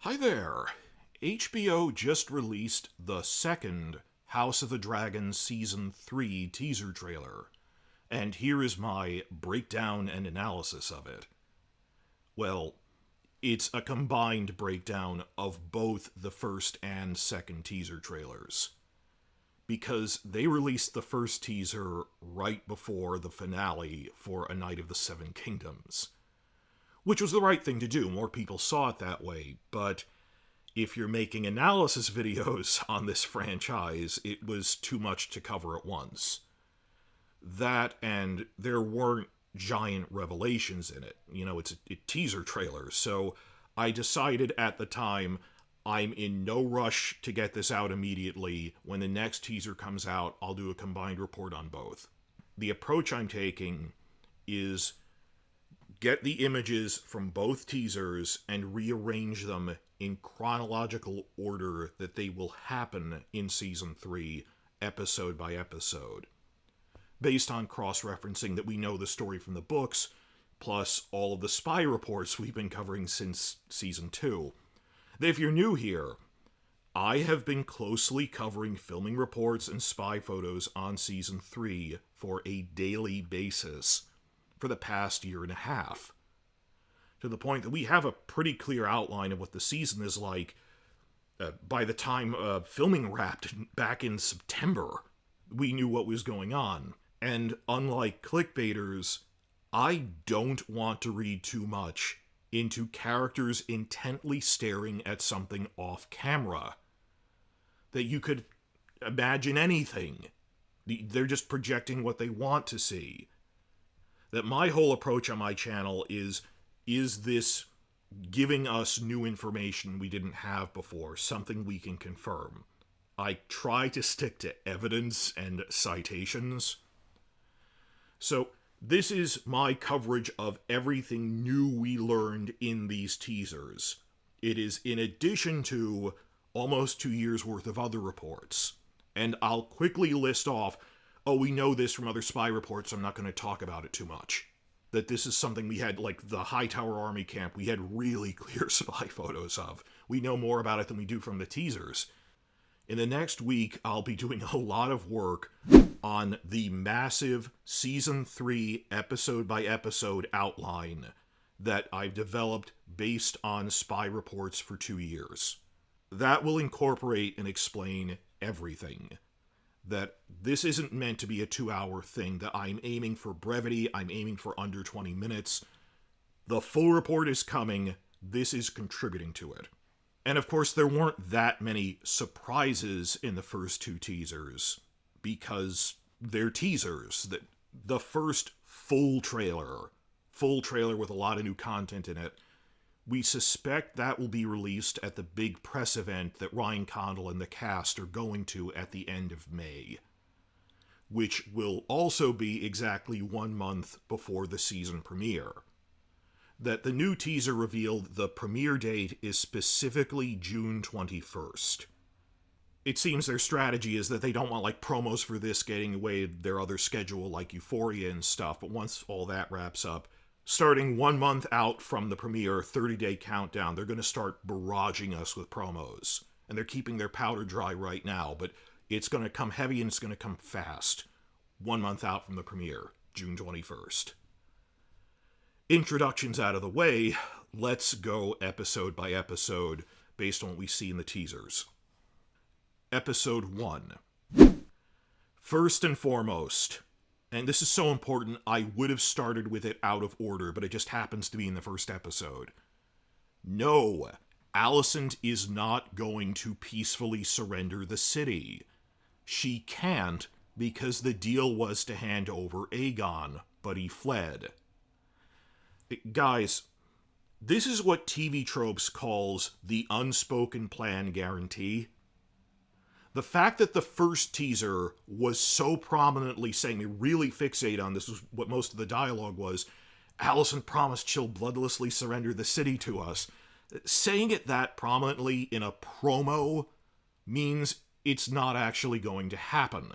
Hi there. HBO just released the second House of the Dragon Season 3 teaser trailer, and here is my breakdown and analysis of it. Well, it's a combined breakdown of both the first and second teaser trailers, because they released the first teaser right before the finale for A Night of the Seven Kingdoms. Which was the right thing to do. More people saw it that way, but if you're making analysis videos on this franchise, it was too much to cover at once. That, and there weren't giant revelations in it. You know, it's a teaser trailer, so I decided at the time I'm in no rush to get this out immediately. When the next teaser comes out, I'll do a combined report on both. The approach I'm taking is get the images from both teasers and rearrange them in chronological order that they will happen in Season 3, episode by episode, based on cross-referencing that we know the story from the books, plus all of the spy reports we've been covering since Season 2. If you're new here, I have been closely covering filming reports and spy photos on Season 3 for a daily basis for the past year and a half, to the point that we have a pretty clear outline of what the season is like. By the time filming wrapped back in September, we knew what was going on. And unlike clickbaiters, I don't want to read too much into characters intently staring at something off camera. That you could imagine anything. They're just projecting what they want to see. That my whole approach on my channel is this giving us new information we didn't have before, something we can confirm? I try to stick to evidence and citations. So this is my coverage of everything new we learned in these teasers. It is in addition to almost 2 years worth of other reports. And I'll quickly list off, we know this from other spy reports, I'm not going to talk about it too much. That this is something we had, like the Hightower army camp, we had really clear spy photos of. We know more about it than we do from the teasers. In the next week, I'll be doing a lot of work on the massive Season 3 episode-by-episode outline that I've developed based on spy reports for 2 years. That will incorporate and explain everything. That this isn't meant to be a 2-hour thing, that I'm aiming for brevity, I'm aiming for under 20 minutes. The full report is coming, this is contributing to it. And of course, there weren't that many surprises in the first 2 teasers, because they're teasers. The first full trailer with a lot of new content in it, we suspect that will be released at the big press event that Ryan Condal and the cast are going to at the end of May, which will also be exactly 1 month before the season premiere. That the new teaser revealed the premiere date is specifically June 21st. It seems their strategy is that they don't want promos for this getting away their other schedule like Euphoria and stuff, but once all that wraps up, starting 1 month out from the premiere, 30-day countdown, they're going to start barraging us with promos. And they're keeping their powder dry right now, but it's going to come heavy and it's going to come fast. 1 month out from the premiere, June 21st. Introductions out of the way, let's go episode by episode based on what we see in the teasers. Episode 1. First and foremost, and this is so important, I would have started with it out of order, but it just happens to be in the first episode. No, Alicent is not going to peacefully surrender the city. She can't, because the deal was to hand over Aegon, but he fled. Guys, this is what TV Tropes calls the unspoken plan guarantee. The fact that the first teaser was so prominently saying, they really fixate on this, was what most of the dialogue was, Alicent promised she'll bloodlessly surrender the city to us. Saying it that prominently in a promo means it's not actually going to happen.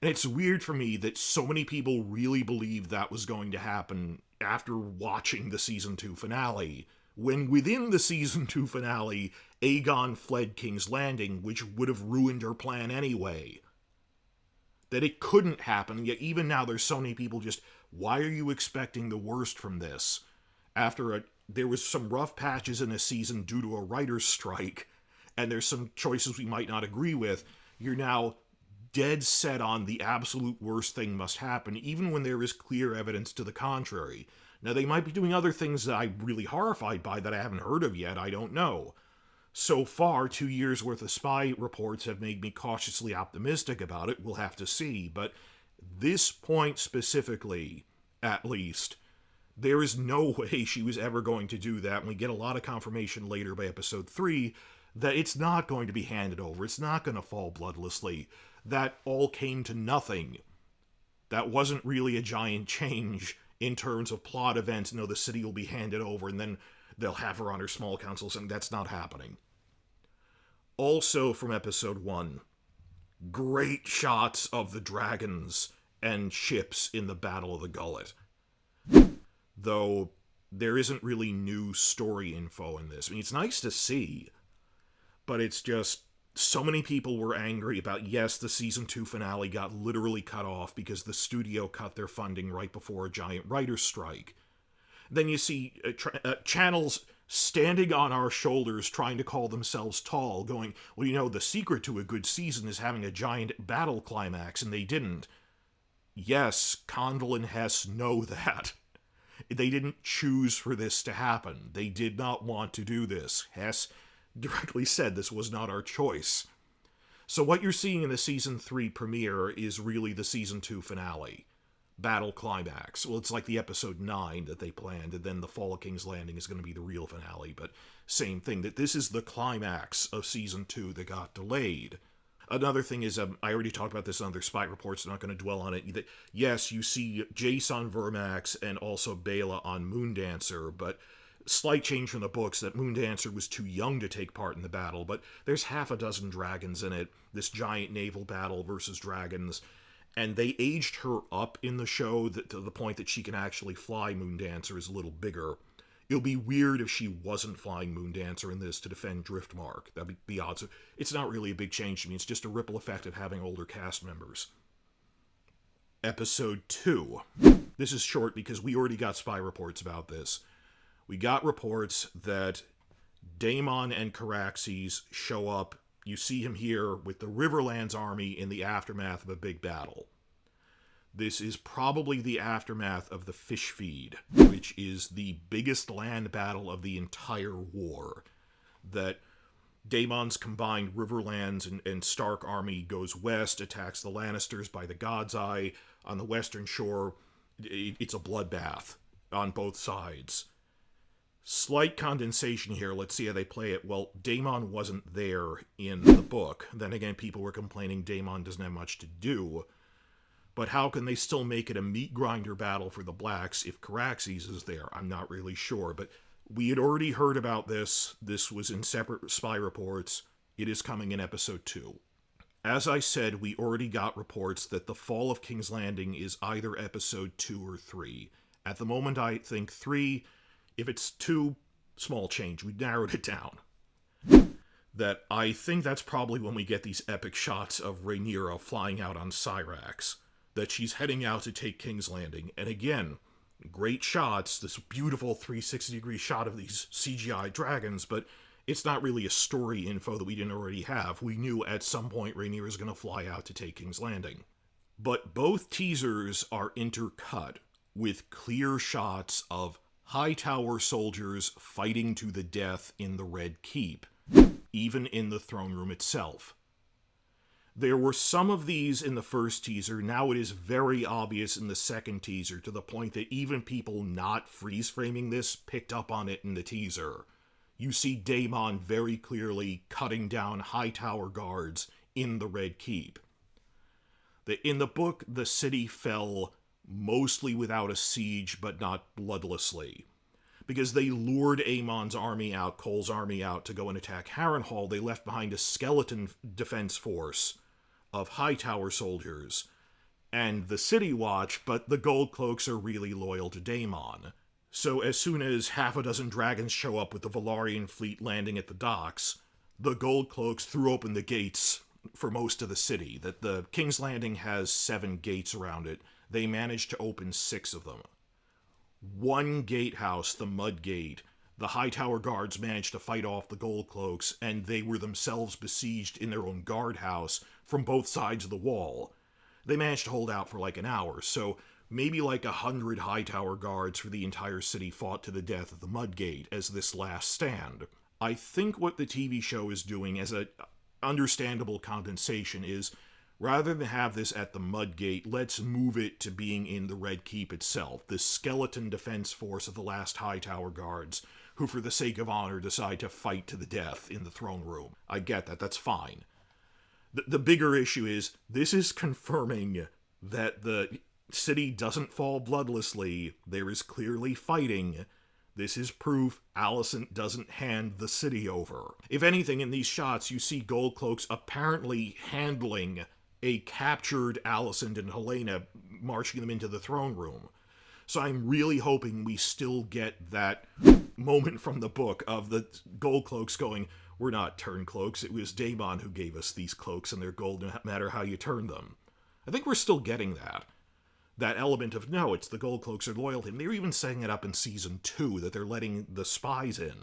And it's weird for me that so many people really believed that was going to happen after watching the Season 2 finale, when within the Season 2 finale, Aegon fled King's Landing, which would have ruined her plan anyway. That it couldn't happen, yet even now there's so many people just, why are you expecting the worst from this? There was some rough patches in a season due to a writer's strike, and there's some choices we might not agree with. You're now dead set on the absolute worst thing must happen, even when there is clear evidence to the contrary. Now, they might be doing other things that I'm really horrified by that I haven't heard of yet, I don't know. So far, 2 years' worth of spy reports have made me cautiously optimistic about it. We'll have to see. But this point specifically, at least, there is no way she was ever going to do that. And we get a lot of confirmation later by episode 3 that it's not going to be handed over. It's not going to fall bloodlessly. That all came to nothing. That wasn't really a giant change in terms of plot events. No, the city will be handed over and then they'll have her on her small council. And that's not happening. Also from episode 1, great shots of the dragons and ships in the Battle of the Gullet. Though there isn't really new story info in this. I mean, it's nice to see, but it's just so many people were angry about, yes, the Season 2 finale got literally cut off because the studio cut their funding right before a giant writer's strike. Then you see channels standing on our shoulders trying to call themselves tall, going, well, you know, the secret to a good season is having a giant battle climax, and they didn't. Yes, Condal and Hess know that. They didn't choose for this to happen. They did not want to do this. Hess directly said this was not our choice. So what you're seeing in the Season 3 premiere is really the Season 2 finale. Battle climax. Well, it's like the episode 9 that they planned, and then the Fall of King's Landing is going to be the real finale, but same thing, that this is the climax of Season 2 that got delayed. Another thing is, I already talked about this in other spy reports, I'm not going to dwell on it. Yes, you see Jace on Vermax and also Baela on Moondancer, but slight change from the books that Moondancer was too young to take part in the battle, but there's half a dozen dragons in it, this giant naval battle versus dragons, and they aged her up in the show to the point that she can actually fly. Moondancer is a little bigger. It'll be weird if she wasn't flying Moondancer in this to defend Driftmark. That'd be the odds. It's not really a big change to me. It's just a ripple effect of having older cast members. Episode 2. This is short because we already got spy reports about this. We got reports that Daemon and Caraxes show up. You see him here with the Riverlands army in the aftermath of a big battle. This is probably the aftermath of the Fishfeed, which is the biggest land battle of the entire war. That Daemon's combined Riverlands and Stark army goes west, attacks the Lannisters by the God's Eye. On the western shore, it's a bloodbath on both sides. Slight condensation here. Let's see how they play it. Well, Daemon wasn't there in the book. Then again, people were complaining Daemon doesn't have much to do. But how can they still make it a meat grinder battle for the Blacks if Caraxes is there? I'm not really sure. But we had already heard about this. This was in separate spy reports. It is coming in episode 2. As I said, we already got reports that the Fall of King's Landing is either episode 2 or 3. At the moment, I think 3. If it's 2, small change. We narrowed it down. That I think that's probably when we get these epic shots of Rhaenyra flying out on Syrax. That she's heading out to take King's Landing. And again, great shots. This beautiful 360-degree shot of these CGI dragons, but it's not really a story info that we didn't already have. We knew at some point Rhaenyra is going to fly out to take King's Landing. But both teasers are intercut with clear shots of Hightower soldiers fighting to the death in the Red Keep, even in the throne room itself. There were some of these in the first teaser. Now it is very obvious in the second teaser, to the point that even people not freeze-framing this picked up on it in the teaser. You see Daemon very clearly cutting down Hightower guards in the Red Keep. In the book, the city fell mostly without a siege, but not bloodlessly. Because they lured Aemon's army out, Cole's army out, to go and attack Harrenhal, they left behind a skeleton defense force of Hightower soldiers and the City Watch, but the Gold Cloaks are really loyal to Daemon. So as soon as half a dozen dragons show up with the Valyrian fleet landing at the docks, the Gold Cloaks threw open the gates for most of the city. That the King's Landing has 7 gates around it. They managed to open 6 of them. One gatehouse, the Mud Gate, the Hightower guards managed to fight off the Gold Cloaks, and they were themselves besieged in their own guardhouse from both sides of the wall. They managed to hold out for like an hour, so maybe like 100 Hightower guards for the entire city fought to the death at the Mud Gate as this last stand. I think what the TV show is doing as a understandable condensation is, rather than have this at the Mud Gate, let's move it to being in the Red Keep itself, this skeleton defense force of the last Hightower guards, who for the sake of honor decide to fight to the death in the throne room. I get that, that's fine. The bigger issue is, this is confirming that the city doesn't fall bloodlessly, there is clearly fighting. This is proof Alicent doesn't hand the city over. If anything, in these shots, you see Gold Cloaks apparently handling a captured Alicent and Helena, marching them into the throne room. So I'm really hoping we still get that moment from the book of the Gold Cloaks going, we're not Turncloaks, it was Daemon who gave us these cloaks and they're gold no matter how you turn them. I think we're still getting that. That element of, no, it's the Gold Cloaks are loyal to him. They're even setting it up in Season 2, that they're letting the spies in.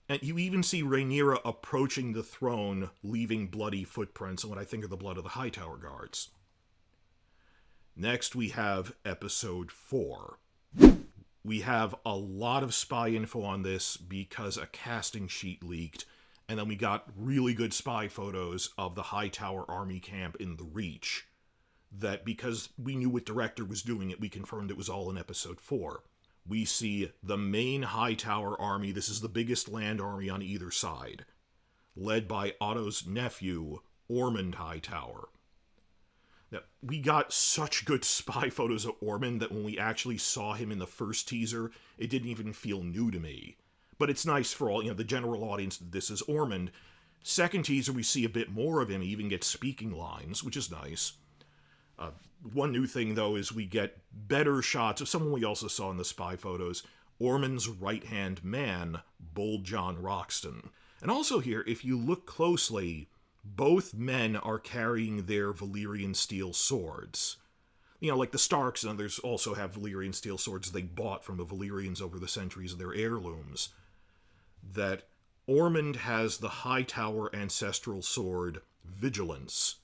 And you even see Rhaenyra approaching the throne, leaving bloody footprints on what I think are the blood of the Hightower guards. Next, we have Episode 4. We have a lot of spy info on this because a casting sheet leaked, and then we got really good spy photos of the Hightower army camp in the Reach. That because we knew what director was doing it, we confirmed it was all in Episode 4. We see the main Hightower army, this is the biggest land army on either side, led by Otto's nephew, Ormund Hightower. Now, we got such good spy photos of Ormund that when we actually saw him in the first teaser, it didn't even feel new to me. But it's nice for all, the general audience that this is Ormund. Second teaser, we see a bit more of him, he even gets speaking lines, which is nice. One new thing, though, is we get better shots of someone we also saw in the spy photos, Ormund's right-hand man, Bold John Roxton. And also here, if you look closely, both men are carrying their Valyrian steel swords. Like the Starks and others also have Valyrian steel swords they bought from the Valyrians over the centuries of their heirlooms. That Ormund has the Hightower ancestral sword, Vigilance,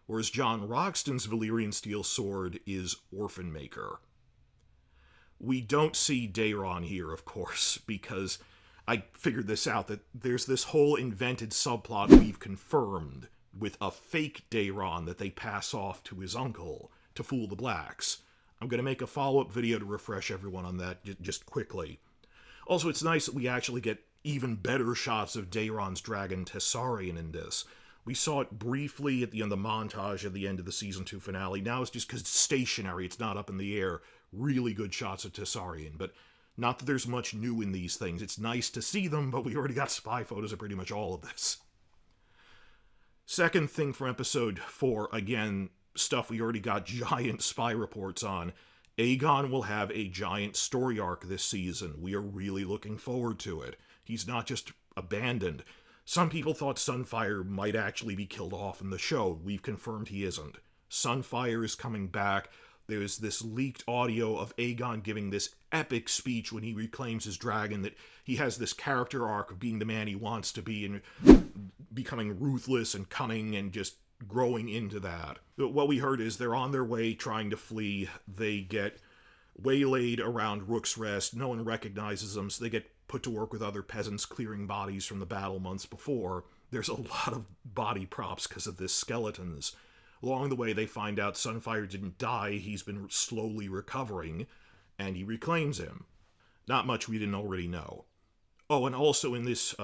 whereas John Roxton's Valyrian steel sword is Orphan Maker. We don't see Daeron here, of course, because I figured this out, that there's this whole invented subplot we've confirmed with a fake Daeron that they pass off to his uncle to fool the Blacks. I'm going to make a follow-up video to refresh everyone on that just quickly. Also, it's nice that we actually get even better shots of Daeron's dragon Tessarion in this. We saw it briefly at the end of the montage at the end of the Season 2 finale. Now it's just because it's stationary, it's not up in the air. Really good shots of Tessarion, but not that there's much new in these things. It's nice to see them, but we already got spy photos of pretty much all of this. Second thing from Episode 4, again, stuff we already got giant spy reports on. Aegon will have a giant story arc this season. We are really looking forward to it. He's not just abandoned. Some people thought Sunfyre might actually be killed off in the show. We've confirmed he isn't. Sunfyre is coming back. There's this leaked audio of Aegon giving this epic speech when he reclaims his dragon, that he has this character arc of being the man he wants to be and becoming ruthless and cunning and just growing into that. What we heard is they're on their way trying to flee. They get waylaid around Rook's Rest. No one recognizes them, so they get put to work with other peasants clearing bodies from the battle months before. There's a lot of body props because of this skeletons. Along the way, they find out Sunfyre didn't die, he's been slowly recovering, and he reclaims him. Not much we didn't already know. Oh, and also in this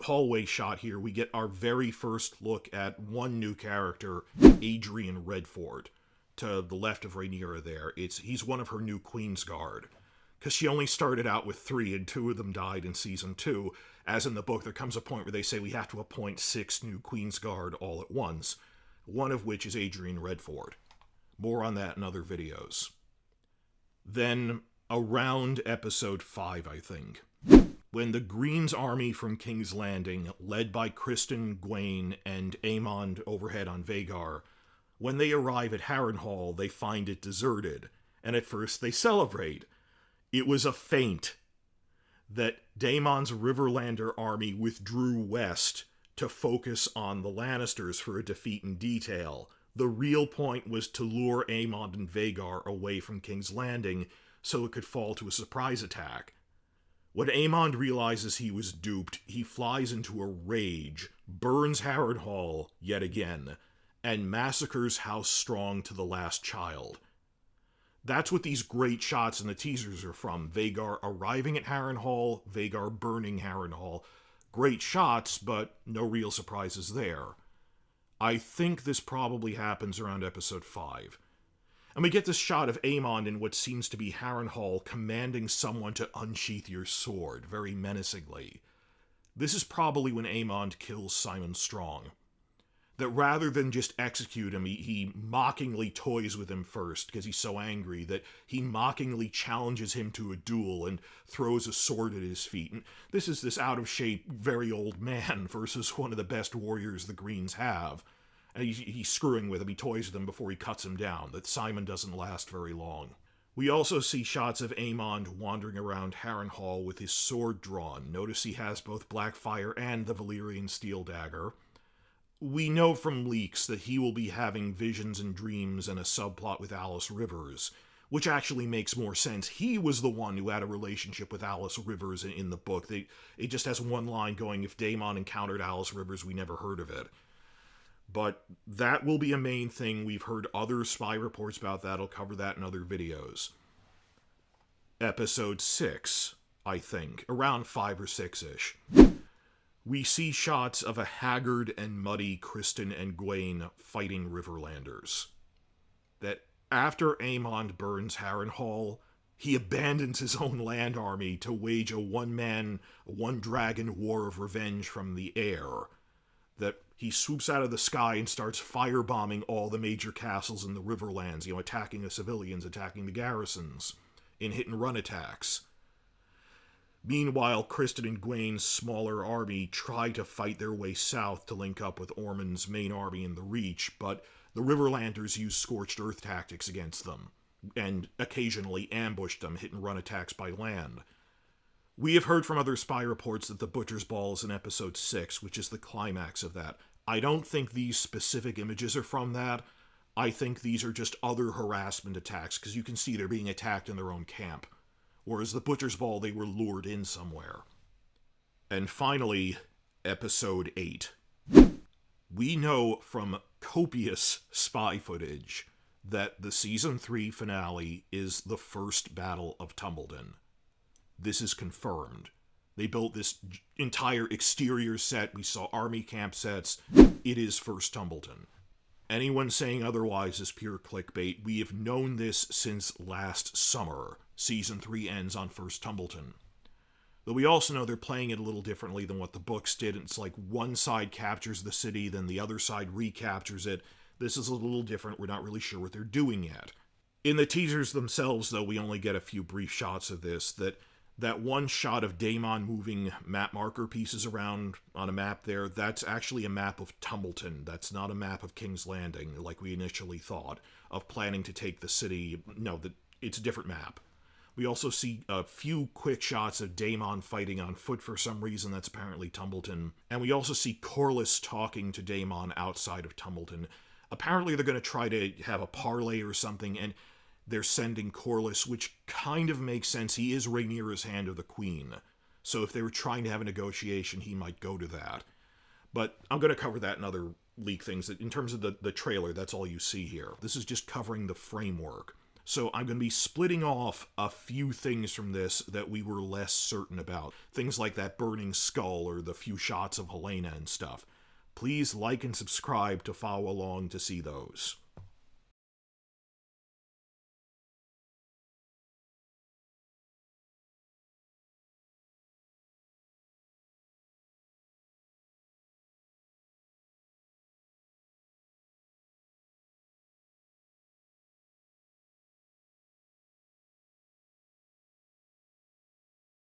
hallway shot here, we get our very first look at one new character, Adrien Redfort. To the left of Rhaenyra there, he's one of her new Queensguard. Because she only started out with 3, and 2 of them died in Season 2. As in the book, there comes a point where they say we have to appoint 6 new Queensguard all at once. One of which is Adrien Redfort. More on that in other videos. Then, around episode 5, I think. When the Green's army from King's Landing, led by Criston, Gwayne, and Aemond overhead on Vhagar, when they arrive at Harrenhal, they find it deserted, and at first they celebrate. It was a feint that Daemon's Riverlander army withdrew west to focus on the Lannisters for a defeat in detail. The real point was to lure Aemond and Vhagar away from King's Landing so it could fall to a surprise attack. When Aemond realizes he was duped, he flies into a rage, burns Harrenhal yet again, and massacres House Strong to the last child. That's what these great shots in the teasers are from. Vhagar arriving at Harrenhal, Vhagar burning Harrenhal. Great shots, but no real surprises there. I think this probably happens around episode 5. And we get this shot of Aemond in what seems to be Harrenhal commanding someone to unsheath your sword, very menacingly. This is probably when Aemond kills Simon Strong. That rather than just execute him, he mockingly toys with him first, because he's so angry, that he mockingly challenges him to a duel and throws a sword at his feet. And this is this out-of-shape, very old man versus one of the best warriors the Greens have. And he's screwing with him, he toys with him before he cuts him down, that Simon doesn't last very long. We also see shots of Aemond wandering around Harrenhal with his sword drawn. Notice he has both Blackfire and the Valyrian steel dagger. We know from leaks that he will be having visions and dreams and a subplot with Alys Rivers, which actually makes more sense. He was the one who had a relationship with Alys Rivers in the book. It just has one line going, if Daemon encountered Alys Rivers, we never heard of it. But that will be a main thing. We've heard other spy reports about that. I'll cover that in other videos. Episode 6, I think. Around 5 or 6-ish. We see shots of a haggard and muddy Criston and Gwayne fighting Riverlanders. That after Aemond burns Harrenhal, he abandons his own land army to wage a one-man, one-dragon war of revenge from the air. That he swoops out of the sky and starts firebombing all the major castles in the Riverlands, attacking the civilians, attacking the garrisons, in hit-and-run attacks. Meanwhile, Criston and Gwayne's smaller army try to fight their way south to link up with Ormund's main army in the Reach, but the Riverlanders use scorched earth tactics against them, and occasionally ambush them, hit-and-run attacks by land. We have heard from other spy reports that the Butcher's Ball is in episode 6, which is the climax of that. I don't think these specific images are from that. I think these are just other harassment attacks, because you can see they're being attacked in their own camp. Whereas the Butcher's Ball, they were lured in somewhere. And finally, episode 8. We know from copious spy footage that the season 3 finale is the first Battle of Tumbleton. This is confirmed. They built this entire exterior set. We saw army camp sets. It is first Tumbleton. Anyone saying otherwise is pure clickbait. We have known this since last summer. Season 3 ends on first Tumbleton. Though we also know they're playing it a little differently than what the books did. It's like one side captures the city, then the other side recaptures it. This is a little different. We're not really sure what they're doing yet. In the teasers themselves, though, we only get a few brief shots of this. That one shot of Daemon moving map marker pieces around on a map there, that's actually a map of Tumbleton. That's not a map of King's Landing, like we initially thought, of planning to take the city. No, it's a different map. We also see a few quick shots of Daemon fighting on foot for some reason. That's apparently Tumbleton. And we also see Corlys talking to Daemon outside of Tumbleton. Apparently they're going to try to have a parlay or something, and they're sending Corlys, which kind of makes sense. He is Rhaenyra's Hand of the Queen. So if they were trying to have a negotiation, he might go to that. But I'm going to cover that in other leak things. In terms of the trailer, that's all you see here. This is just covering the framework. So I'm going to be splitting off a few things from this that we were less certain about. Things like that burning skull or the few shots of Helena and stuff. Please like and subscribe to follow along to see those.